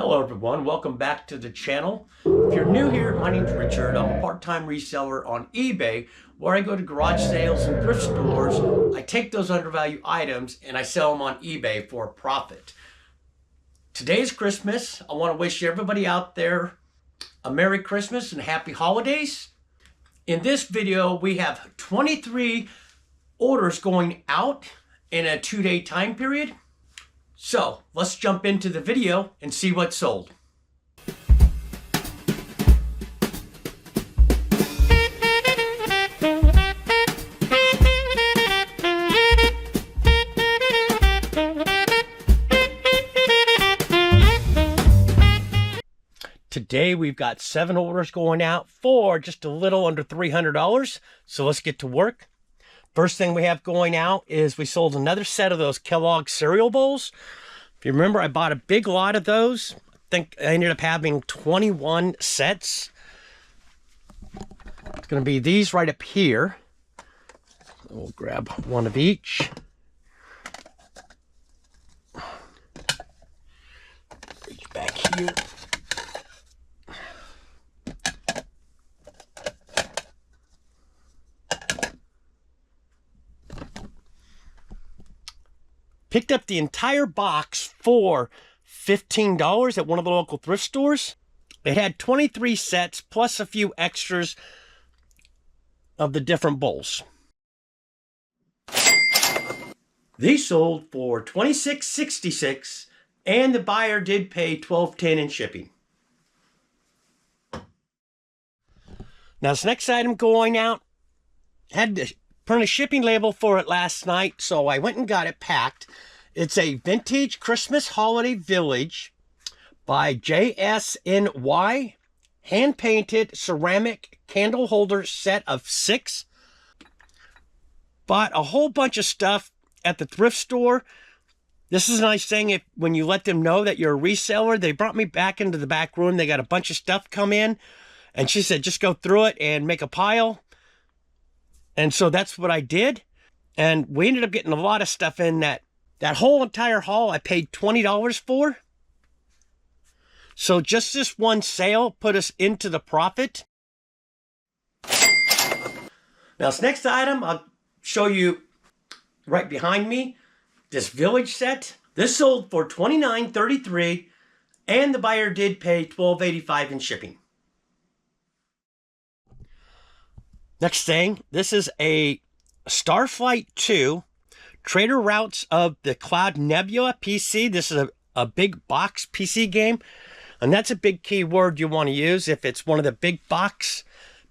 Hello everyone, welcome back to the channel. If you're new here, my name's Richard. I'm a part-time reseller on eBay where I go to garage sales and thrift stores. I take those undervalued items and I sell them on eBay for a profit. Today's Christmas. I want to wish everybody out there a Merry Christmas and Happy Holidays. In this video, we have 23 orders going out in a 2-day time period. So let's jump into the video and see what's sold. Today we've got 7 orders going out for just a little under $300. So let's get to work. First thing we have going out is we sold another set of those Kellogg cereal bowls. If you remember, I bought a big lot of those. I think I ended up having 21 sets. It's going to be these right up here. We'll grab one of each. Reach back here. Picked up the entire box for $15 at one of the local thrift stores. It had 23 sets plus a few extras of the different bowls. These sold for $26.66 and the buyer did pay $12.10 in shipping. Now this next item going out had to print a shipping label for it last night, so I went and got it packed. It's a vintage Christmas holiday village by JSNY, hand-painted ceramic candle holder set of 6. Bought a whole bunch of stuff at the thrift store. This is a nice thing if when you let them know that you're a reseller. They brought me back into the back room. They got a bunch of stuff come in, and she said just go through it and make a pile. And so that's what I did. And we ended up getting a lot of stuff in that whole entire haul I paid $20 for. So just this one sale put us into the profit. Now this next item I'll show you right behind me. This village set. This sold for $29.33 and the buyer did pay $12.85 in shipping. Next thing, this is a Starflight 2 Trader Routes of the Cloud Nebula PC. This is a big box PC game, and that's a big keyword you want to use if it's one of the big box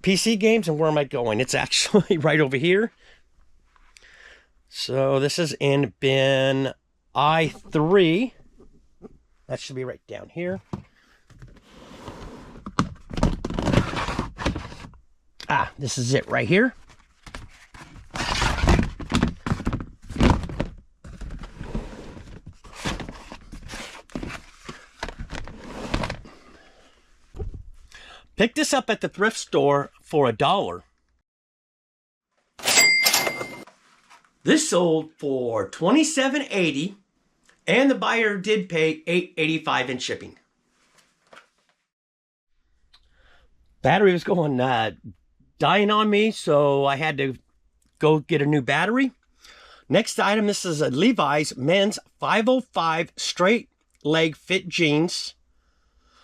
PC games. And where am I going? It's actually right over here. So this is in bin I3. That should be right down here. Ah, this is it right here. Picked this up at the thrift store for $1. This sold for $27.80 and the buyer did pay $8.85 in shipping. Battery was going dying on me, so I had to go get a new battery. Next item, this is a Levi's men's 505 straight leg fit jeans,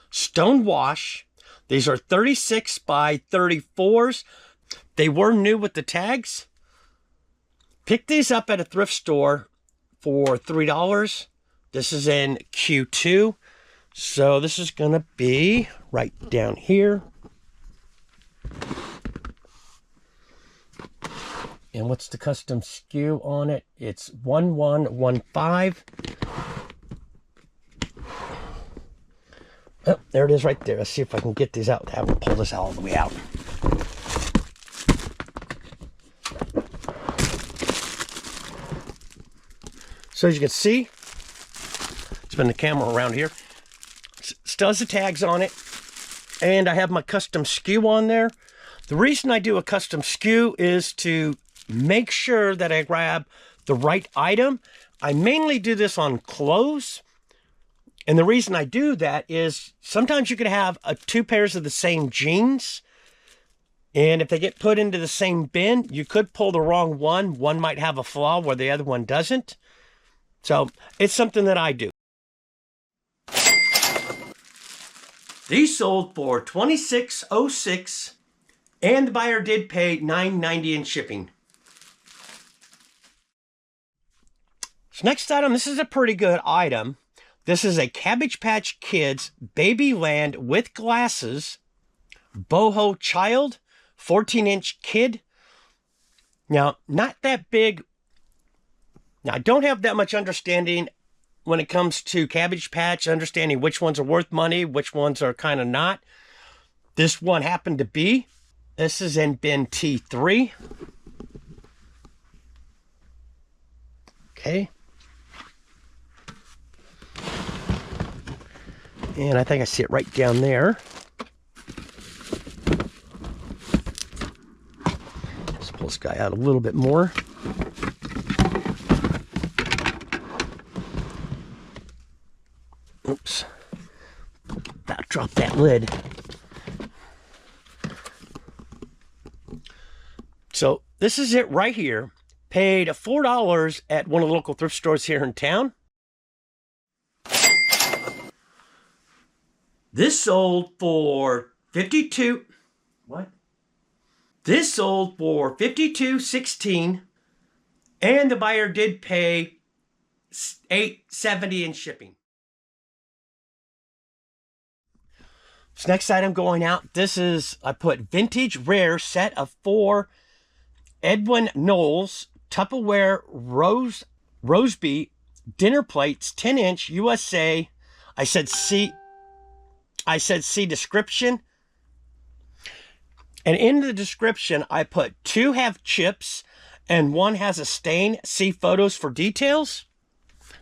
stone wash. These are 36 by 34s. They were new with the tags. Picked these up at a thrift store for $3. This is in Q2. So this is going to be right down here. And what's the custom SKU on it? It's 1115. Oh, there it is right there. Let's see if I can get these out without having to pull this all the way out. So as you can see, spin the camera around here. Still has the tags on it. And I have my custom SKU on there. The reason I do a custom SKU is to make sure that I grab the right item. I mainly do this on clothes And the reason I do that is sometimes you could have two pairs of the same jeans, and if they get put into the same bin, you could pull the wrong one. One might have a flaw where the other one doesn't. So it's something that I do. These sold for $26.06, and the buyer did pay $9.90 in shipping. So next item, this is a pretty good item. This is a Cabbage Patch Kids Babyland with glasses, boho child, 14-inch kid. Now, not that big. Now, I don't have that much understanding when it comes to Cabbage Patch, understanding which ones are worth money, which ones are kind of not. This one happened to be. This is in bin T3. Okay. And I think I see it right down there. Let's pull this guy out a little bit more. Oops. About drop that lid. So this is it right here. Paid $4 at one of the local thrift stores here in town. This sold for This sold for $52.16, and the buyer did pay $8.70 in shipping. This next item going out, this is, I put vintage rare set of 4 Edwin Knowles Tupperware Roseby dinner plates, 10-inch USA. I said see description. And in the description, I put 2 have chips and 1 has a stain. See photos for details.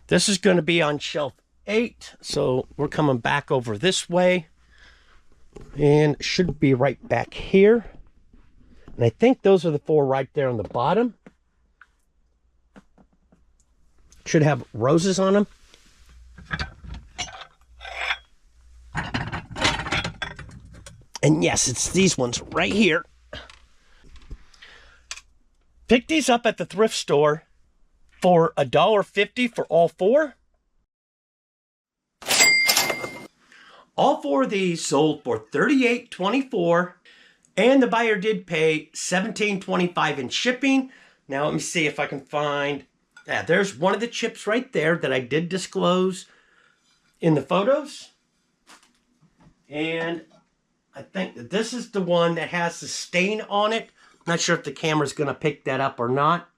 This is going to be on shelf 8. So we're coming back over this way. And should be right back here. And I think those are the 4 right there on the bottom. Should have roses on them. And yes, it's these ones right here. Picked these up at the thrift store for $1.50 for all 4. All 4 of these sold for $38.24, and the buyer did pay $17.25 in shipping. Now let me see if I can find. Yeah, there's one of the chips right there that I did disclose in the photos. And I think that this is the one that has the stain on it. Not sure if the camera's going to pick that up or not,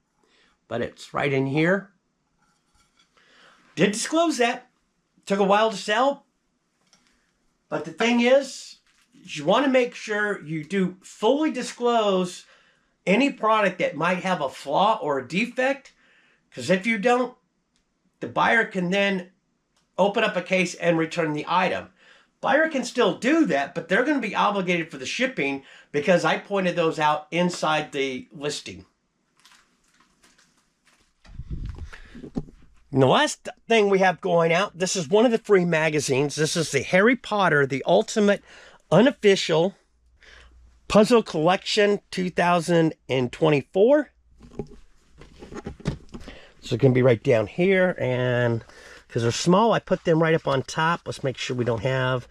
but it's right in here. Did disclose that. Took a while to sell. But the thing is, you want to make sure you do fully disclose any product that might have a flaw or a defect. Because if you don't, the buyer can then open up a case and return the item. Buyer can still do that, but they're going to be obligated for the shipping because I pointed those out inside the listing. And the last thing we have going out, this is one of the free magazines. This is the Harry Potter, the Ultimate Unofficial Puzzle Collection 2024. So it's going to be right down here, and because they're small, I put them right up on top. Let's make sure we don't have,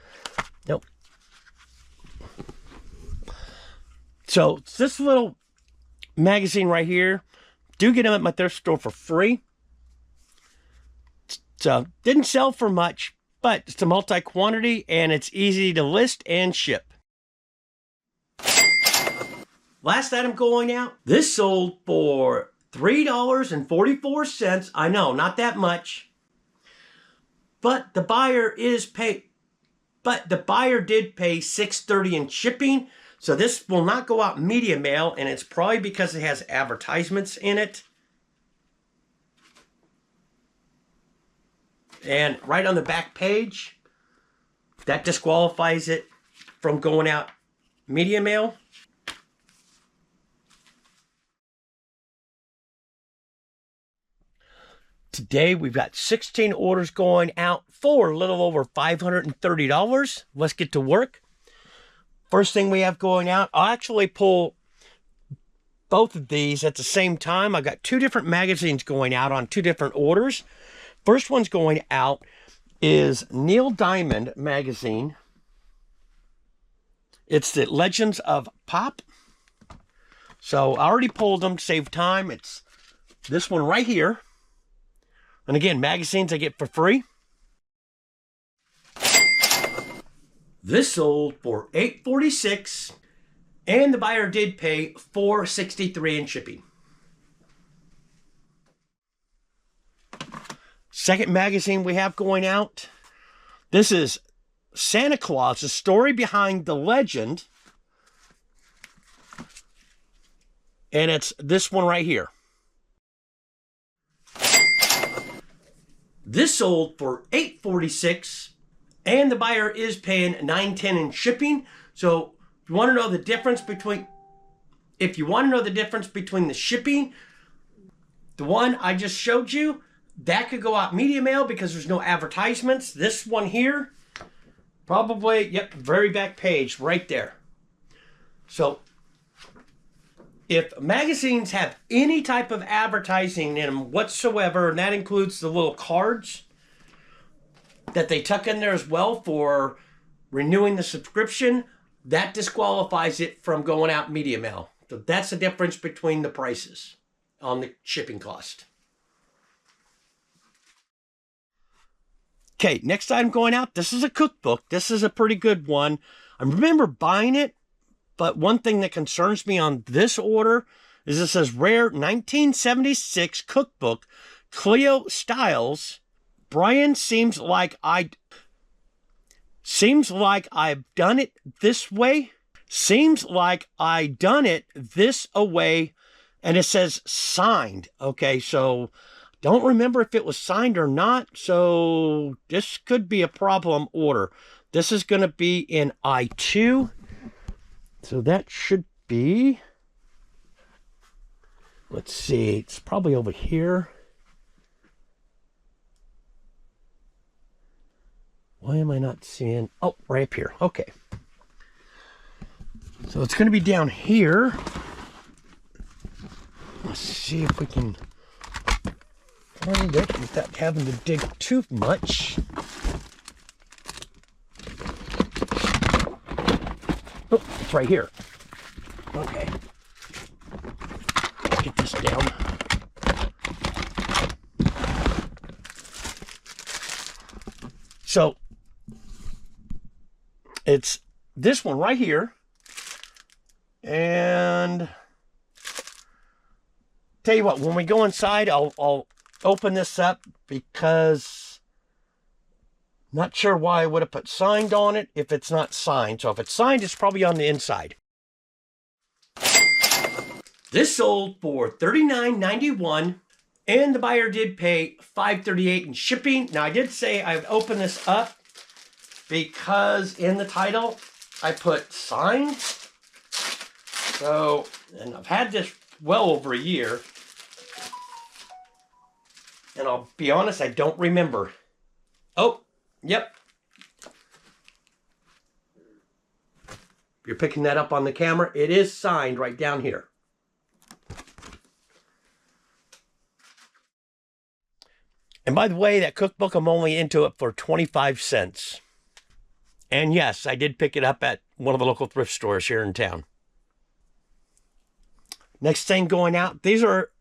nope. So it's this little magazine right here. Do get them at my thrift store for free. So didn't sell for much, but it's a multi-quantity and it's easy to list and ship. Last item going out. This sold for $3.44. I know, not that much. But the buyer did pay $6.30 in shipping. So this will not go out media mail, and it's probably because it has advertisements in it. And right on the back page, that disqualifies it from going out media mail. Today, we've got 16 orders going out for a little over $530. Let's get to work. First thing we have going out, I'll actually pull both of these at the same time. I've got two different magazines going out on two different orders. First one's going out is Neil Diamond magazine. It's the Legends of Pop. So I already pulled them to save time. It's this one right here. And again, magazines I get for free. This sold for $846, and the buyer did pay $463 in shipping. Second magazine we have going out. This is Santa Claus, the story behind the legend. And it's this one right here. This sold for $846, and the buyer is paying $910 in shipping. So if you want to know the difference between, the shipping, the one I just showed you, that could go out media mail because there's no advertisements. This one here, probably, yep, very back page right there. So if magazines have any type of advertising in them whatsoever, and that includes the little cards that they tuck in there as well for renewing the subscription, that disqualifies it from going out media mail. So that's the difference between the prices on the shipping cost. Okay, next item going out. This is a cookbook. This is a pretty good one. I remember buying it, but one thing that concerns me on this order is it says rare 1976 cookbook, Cleo Styles. Brian, seems like I've done it this way. Seems like I done it this away, and it says signed. Okay, so don't remember if it was signed or not, so this could be a problem order. This is going to be in I2. So that should be, let's see, it's probably over here. Why am I not seeing? Oh, right up here. Okay. So it's going to be down here. Let's see if we can find it without having to dig too much. Oh, it's right here. Okay. Get this down. So, it's this one right here. And tell you what, when we go inside, I'll open this up because not sure why I would have put signed on it if it's not signed. So if it's signed, it's probably on the inside. This sold for $39.91, and the buyer did pay $538 in shipping. Now I did say I would open this up because in the title I put signed. So, and I've had this well over a year, and I'll be honest, I don't remember. Oh, yep. You're picking that up on the camera. It is signed right down here. And by the way, that cookbook, I'm only into it for 25 cents. And yes, I did pick it up at one of the local thrift stores here in town. Next thing going out, these are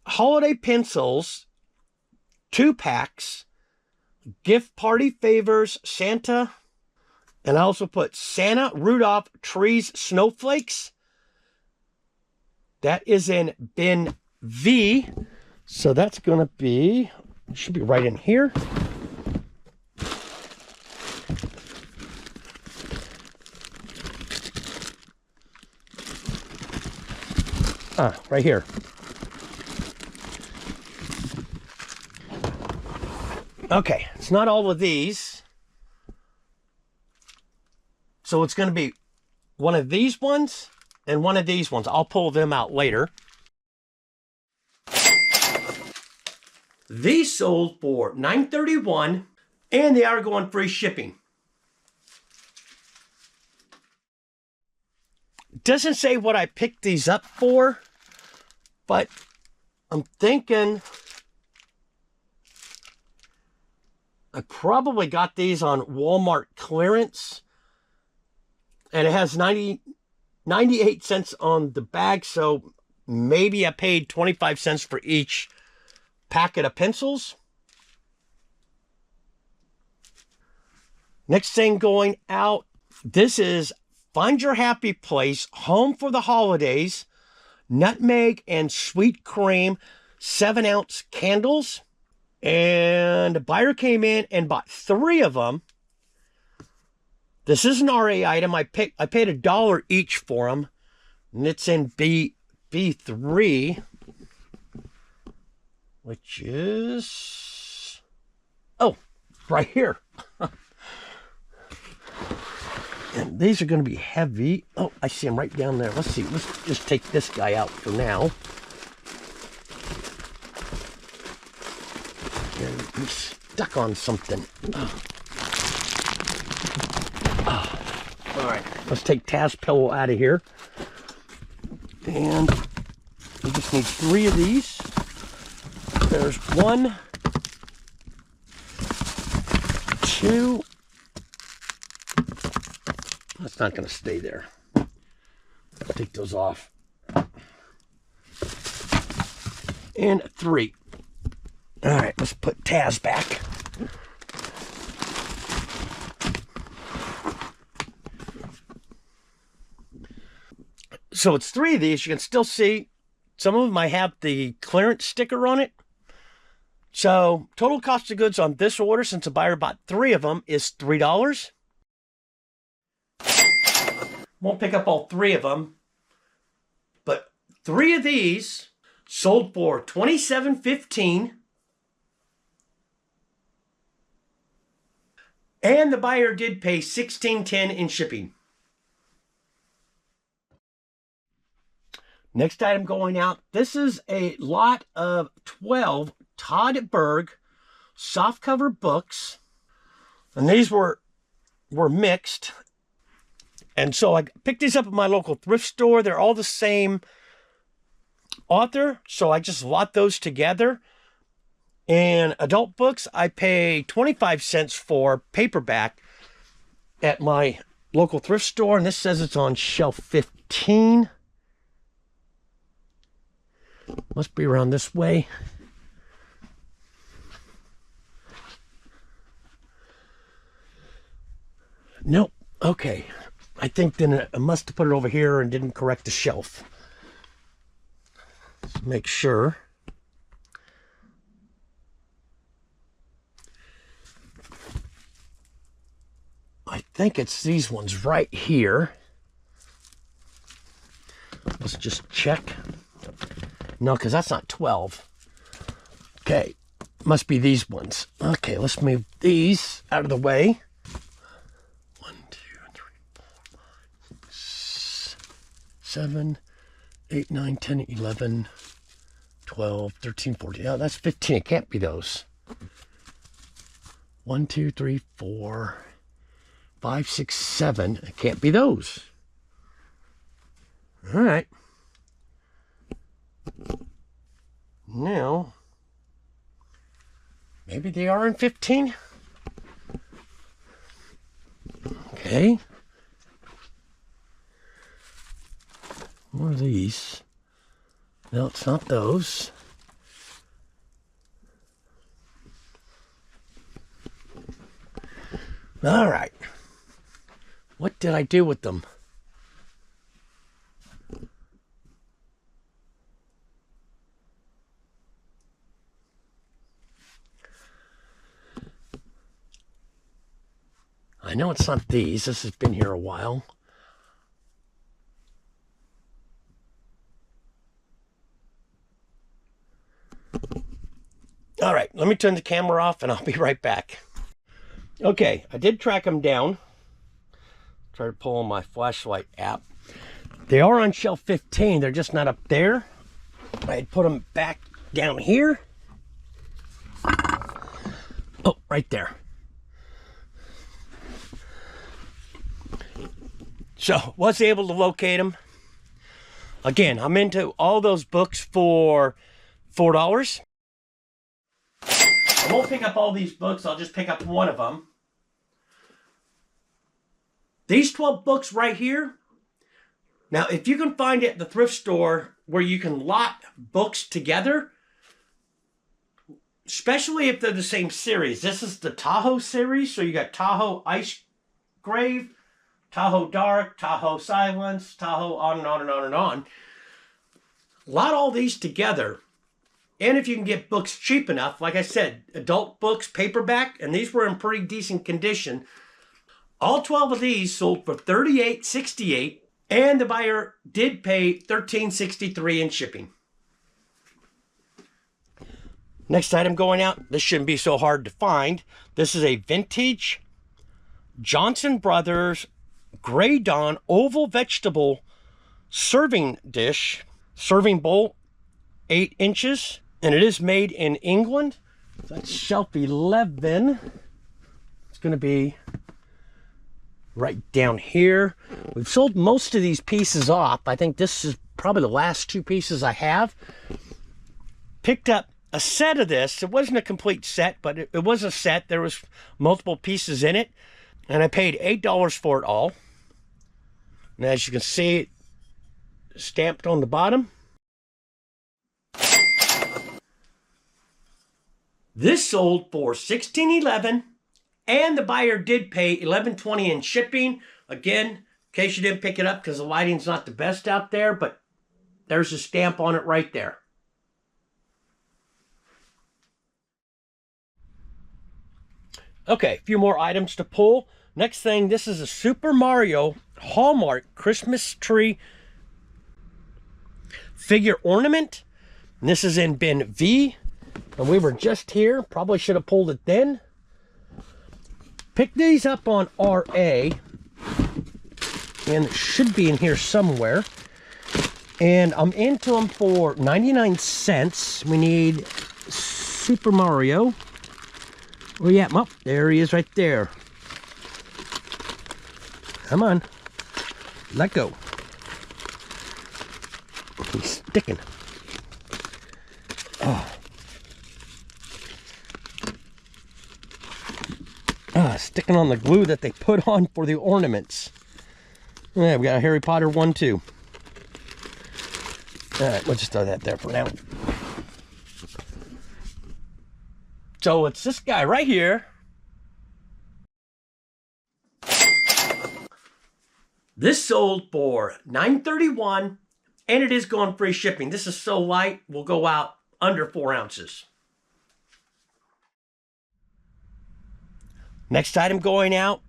holiday pencils, 2 packs, gift party favors, Santa, and I also put Santa, Rudolph, trees, snowflakes. That is in bin V. So that's going to be, should be right in here. Right here. Okay, it's not all of these. So it's going to be one of these ones and one of these ones. I'll pull them out later. These sold for $9.31, and they are going free shipping. It doesn't say what I picked these up for, but I'm thinking I probably got these on Walmart clearance, and it has 98 cents on the bag, so maybe I paid 25 cents for each packet of pencils. Next thing going out, this is Find Your Happy Place, Home for the Holidays, nutmeg and sweet cream, 7-ounce candles. And a buyer came in and bought 3 of them. This is an RA item. I paid $1 each for them. And it's in B3, which is, oh, right here. And these are going to be heavy. Oh, I see them right down there. Let's see. Let's just take this guy out for now. And I'm stuck on something. All right. Let's take Taz pillow out of here. And we just need 3 of these. There's 1, 2. That's not going to stay there. I'll take those off. And 3. All right, let's put Taz back. So it's 3 of these. You can still see some of them I have the clearance sticker on it. So total cost of goods on this order, since the buyer bought 3 of them, is $3. Won't pick up all 3 of them, but 3 of these sold for $27.15, and the buyer did pay $16.10 in shipping. Next item going out, this is a lot of 12 Todd Berg softcover books, and these were mixed. And so I picked these up at my local thrift store. They're all the same author, so I just lot those together. And adult books, I pay 25 cents for paperback at my local thrift store, and this says it's on shelf 15. Must be around this way. Nope. Okay. I think then I must have put it over here and didn't correct the shelf. Let's make sure. I think it's these ones right here. Let's just check. No, because that's not 12. Okay, must be these ones. Okay, let's move these out of the way. 1, 2, 3, 4, 5, 6, 7, 8, 9, 10, 11, 12, 13, 14. Yeah, that's 15. It can't be those. 1, 2, 3, 4, 5, 6, 7. It can't be those. All right. Now, maybe they are in 15. Okay. What are these? No, it's not those. All right. What did I do with them? I know it's not these. This has been here a while. All right, let me turn the camera off and I'll be right back. Okay, I did track them down. Try to pull on my flashlight app. They are on shelf 15. They're just not up there. I had put them back down here. right there. So was able to locate them. Again, I'm into all those books for $4. I won't pick up all these books. I'll just pick up one of them. These 12 books right here. Now, if you can find it at the thrift store where you can lot books together, especially if they're the same series. This is the Tahoe series. So you got Tahoe Ice Grave, Tahoe Dark, Tahoe Silence, Tahoe on and on and on and on. Lot all these together. And if you can get books cheap enough, like I said, adult books, paperback, and these were in pretty decent condition. All 12 of these sold for $38.68, and the buyer did pay $13.63 in shipping. Next item going out, this shouldn't be so hard to find. This is a vintage Johnson Brothers Grey Dawn oval vegetable serving dish, serving bowl, 8 inches, and it is made in England. That's shelf 11. It's going to be right down here. We've sold most of these pieces off. I think this is probably the last 2 pieces I have. Picked up a set of this. It wasn't a complete set, but it was a set. There was multiple pieces in it, and I paid $8 for it all. And as you can see, stamped on the bottom. This sold for $16.11, and the buyer did pay $11.20 in shipping. Again, in case you didn't pick it up because the lighting's not the best out there, but there's a stamp on it right there. Okay, a few more items to pull. Next thing, this is a Super Mario Hallmark Christmas tree figure ornament. And this is in bin V. And we were just here. Probably should have pulled it then. Picked these up on RA. And it should be in here somewhere. And I'm into them for 99 cents. We need Super Mario. Oh yeah, well, there he is right there. Come on. Let go. He's sticking. Oh. Sticking on the glue that they put on for the ornaments. Yeah, we got a Harry Potter one too. Alright, we'll just throw that there for now. So it's this guy right here. This sold for $9.31, and it is going free shipping. This is so light, will go out under 4 ounces. Next item going out.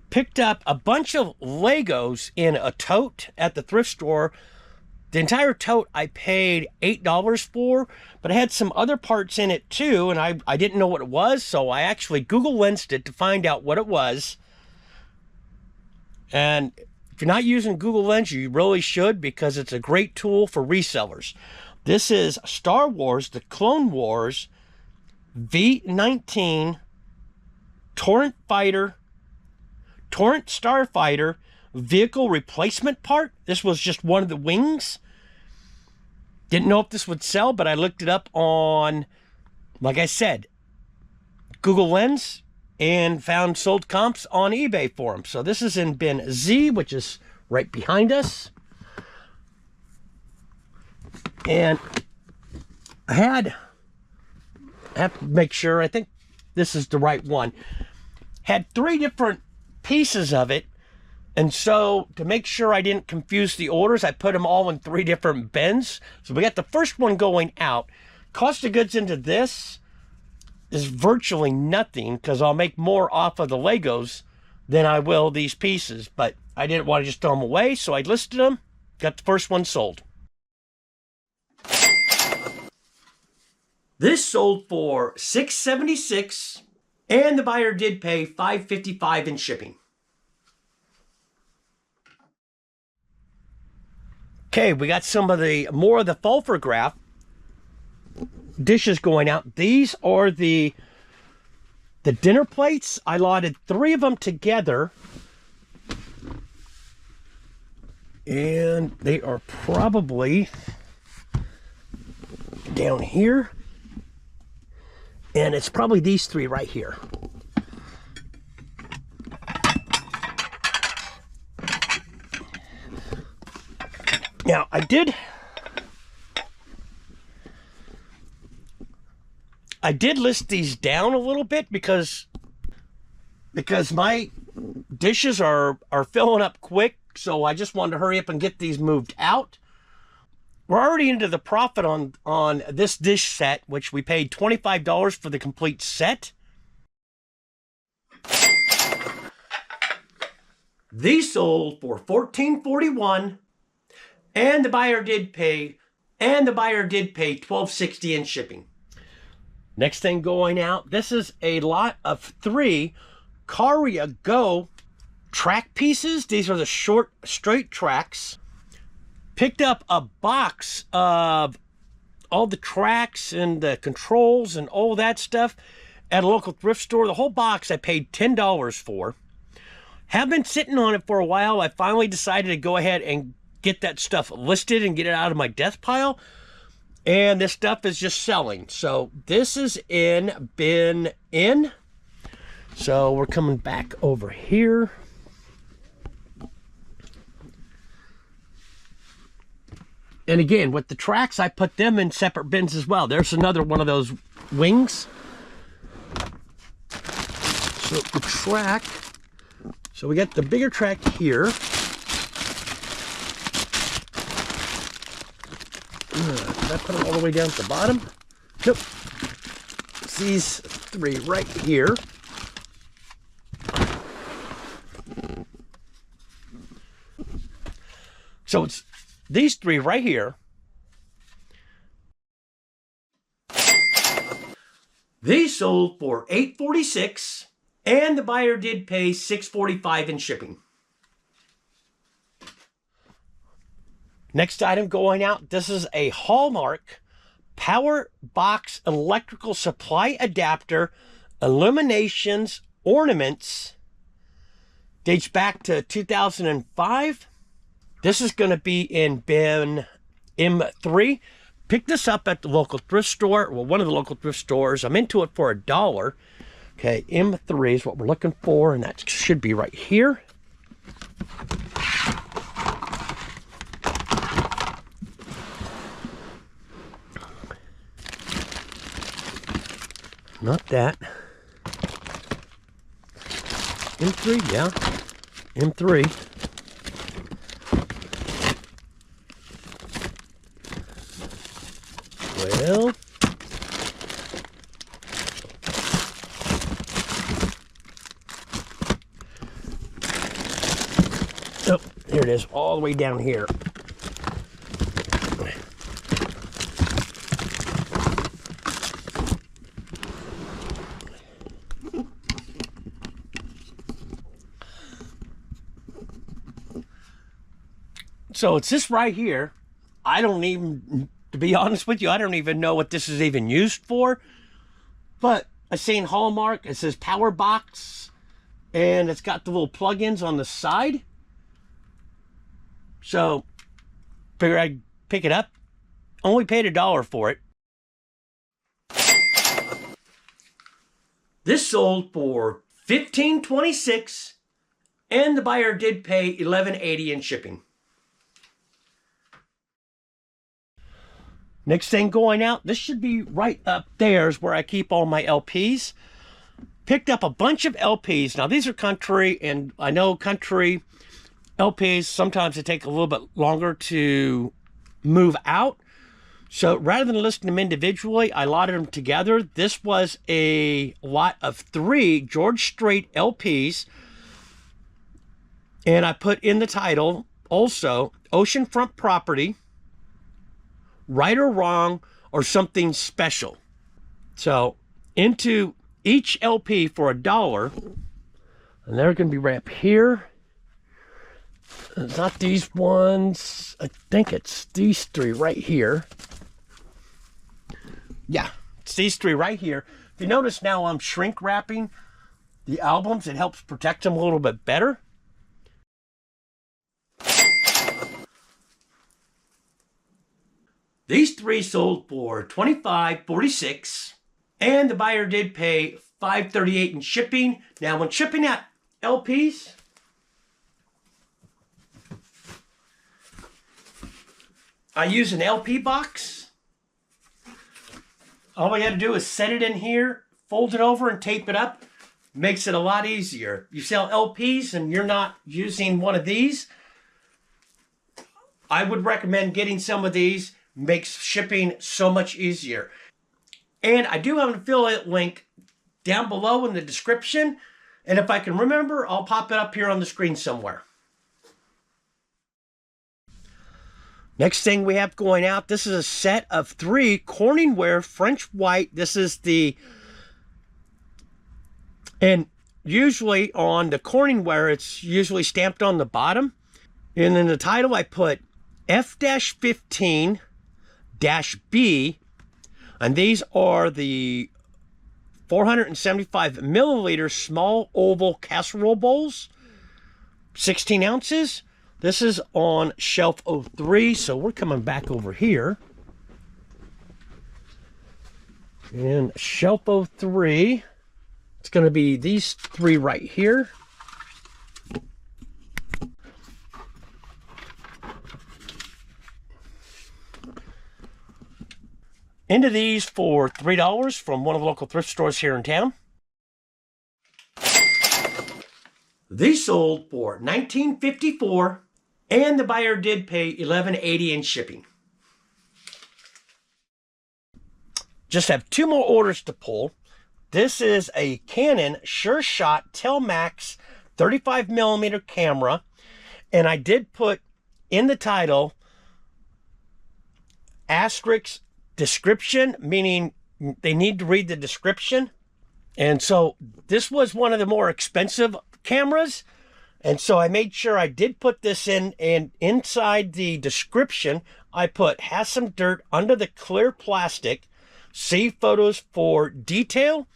Picked up a bunch of Legos in a tote at the thrift store. The entire tote I paid $8 for, but it had some other parts in it too, and I didn't know what it was, so I actually Google Lensed it to find out what it was. And if you're not using Google Lens, you really should, because it's a great tool for resellers. This is Star Wars, the Clone Wars V-19 Torrent Starfighter vehicle replacement part. This was just one of the wings. Didn't know if this would sell, but I looked it up on, like I said, Google Lens, and found sold comps on eBay for them. So this is in bin Z, which is right behind us. And I have to make sure, I think this is the right one. Had 3 different pieces of it. And so to make sure I didn't confuse the orders, I put them all in 3 different bins. So we got the first one going out. Cost of goods into this is virtually nothing, because I'll make more off of the Legos than I will these pieces. But I didn't want to just throw them away, so I listed them. Got the first one sold. This sold for $6.76, and the buyer did pay $5.55 in shipping. Okay, we got some of the more of the photograph. dishes going out. These are the dinner plates. I lotted 3 of them together. And they are probably down here. And it's probably these 3 right here. Now, I did list these down a little bit because my dishes are filling up quick, so I just wanted to hurry up and get these moved out. We're already into the profit on this dish set, which we paid $25 for the complete set. These sold for $14.41, and the buyer did pay $12.60 in shipping. Next thing going out, this is a lot of 3 Caria Go track pieces. These are the short, straight tracks. Picked up a box of all the tracks and the controls and all that stuff at a local thrift store. The whole box I paid $10 for. Have been sitting on it for a while. I finally decided to go ahead and get that stuff listed and get it out of my death pile. And this stuff is just selling. So this is in bin in. So we're coming back over here. And again, with the tracks, I put them in separate bins as well. There's another one of those wings. So the track, so we got the bigger track here. Did I put them all the way down at the bottom? Nope. It's these 3 right here. So it's these 3 right here. These sold for $8.46, and the buyer did pay $6.45 in shipping. Next item going out, this is a Hallmark Power Box Electrical Supply Adapter, Illuminations, Ornaments. Dates back to 2005. This is going to be in bin M3. Picked this up at the local thrift store, well, one of the local thrift stores. I'm into it for $1. Okay, M3 is what we're looking for, and that should be right here. Not that. M3, yeah. M3. Well, oh, here it is, all the way down here. So it's this right here. I don't even, to be honest with you, I don't even know what this is even used for. But I seen Hallmark, it says Power Box, and it's got the little plug-ins on the side. So, figured I'd pick it up. Only paid $1 for it. This sold for $15.26, and the buyer did pay $11.80 in shipping. Next thing going out, this should be right up there is where I keep all my LPs. Picked up a bunch of LPs. Now, these are country, and I know country LPs, sometimes they take a little bit longer to move out. So rather than listing them individually, I lotted them together. This was a lot of 3 George Strait LPs. And I put in the title also, Oceanfront Property, Right or Wrong, or Something Special. So into each LP for $1. And they're going to be right up here. Not these ones. I think it's these 3 right here. Yeah, it's these three right here. If you notice now, I'm shrink wrapping the albums. It helps protect them a little bit better. These three sold for $25.46, and the buyer did pay $5.38 in shipping. Now, when shipping out LPs, I use an LP box. All we got to do is set it in here, fold it over, and tape it up. Makes it a lot easier. You sell LPs and you're not using one of these, I would recommend getting some of these. Makes shipping so much easier. And I do have an affiliate link down below in the description. And if I can remember, I'll pop it up here on the screen somewhere. Next thing we have going out, this is a set of 3 Corningware French white. This is the, and usually on the Corningware, it's usually stamped on the bottom. And in the title, I put F-15-B, and these are the 475 milliliter small oval casserole bowls, 16 ounces. This is on shelf 03, so we're coming back over here. And shelf 03, it's going to be these 3 right here. Into these for $3 from one of the local thrift stores here in town. These sold for $19.54, and the buyer did pay $11.80 in shipping. Just have 2 more orders to pull. This is a Canon Sure Shot Telemax 35mm camera, and I did put in the title asterisk description, meaning they need to read the description. And so this was one of the more expensive cameras, and so I made sure I did put this in, and inside the description I put has some dirt under the clear plastic, see photos for detail,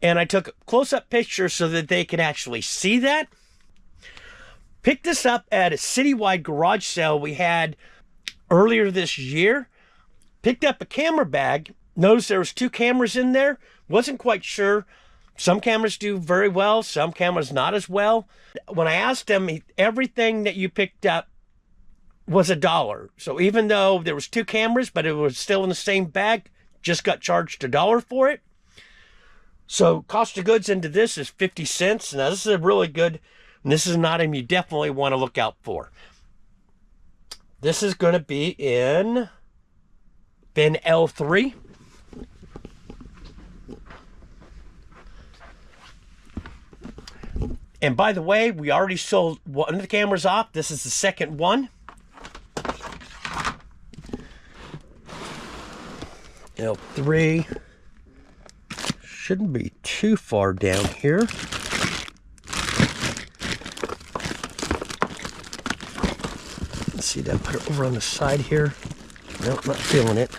and I took close-up pictures so that they could actually see that. Picked this up at a citywide garage sale we had earlier this year. Picked up a camera bag. Noticed there was 2 cameras in there. Wasn't quite sure. Some cameras do very well, some cameras not as well. When I asked him, everything that you picked up was $1. So even though there was 2 cameras, but it was still in the same bag, just got charged $1 for it. So cost of goods into this is 50 cents. Now this is a really good, and this is an item you definitely want to look out for. This is going to be in bin L3. And by the way, we already sold one of the cameras off. This is the second one. L3 shouldn't be too far down here. Let's see that. Put it over on the side here. Nope, not feeling it.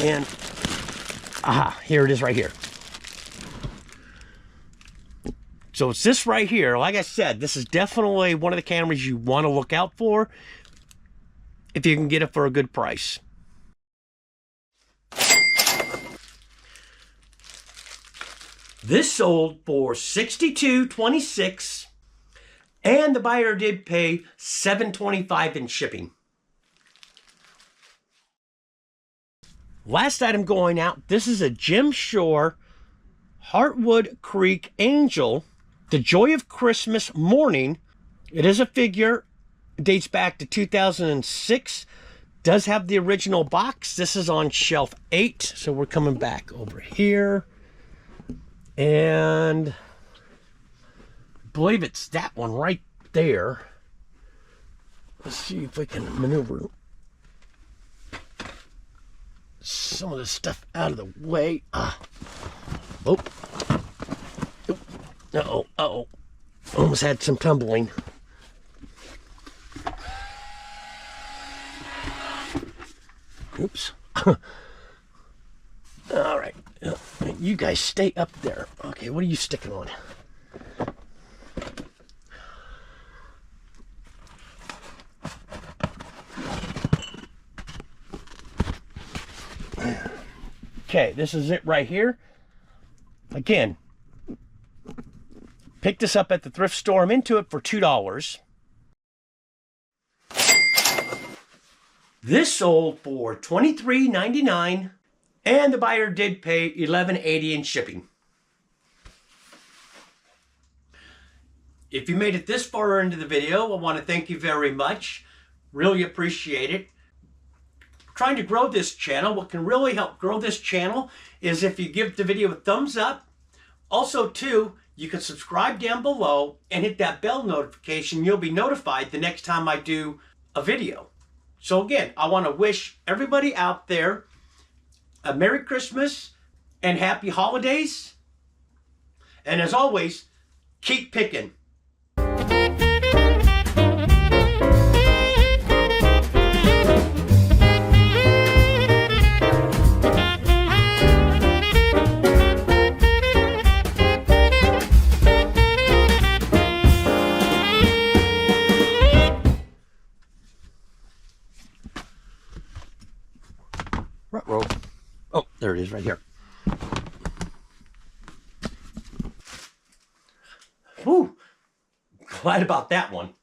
And, aha, here it is right here. So it's this right here. Like I said, this is definitely one of the cameras you want to look out for if you can get it for a good price. This sold for $62.26, and the buyer did pay $7.25 in shipping. Last item going out, this is a Jim Shore Heartwood Creek Angel, The Joy of Christmas Morning. It is a figure, it dates back to 2006, does have the original box. This is on shelf 8, so we're coming back over here. And I believe it's that one right there. Let's see if we can maneuver. some of this stuff out of the way. Oh. Uh-oh. Uh-oh. Almost had some tumbling. Oops. All right. You guys stay up there. Okay, what are you sticking on? Okay, this is it right here. Again, picked this up at the thrift store. I'm into it for $2. This sold for $23.99, and the buyer did pay $11.80 in shipping. If you made it this far into the video, I want to thank you very much. Really appreciate it. Trying to grow this channel. What can really help grow this channel is if you give the video a thumbs up. Also, too, you can subscribe down below and hit that bell notification. You'll be notified the next time I do a video. So again, I want to wish everybody out there a Merry Christmas and Happy Holidays. And as always, keep picking. Ruh-roh. Oh, there it is right here. Whew. Glad about that one.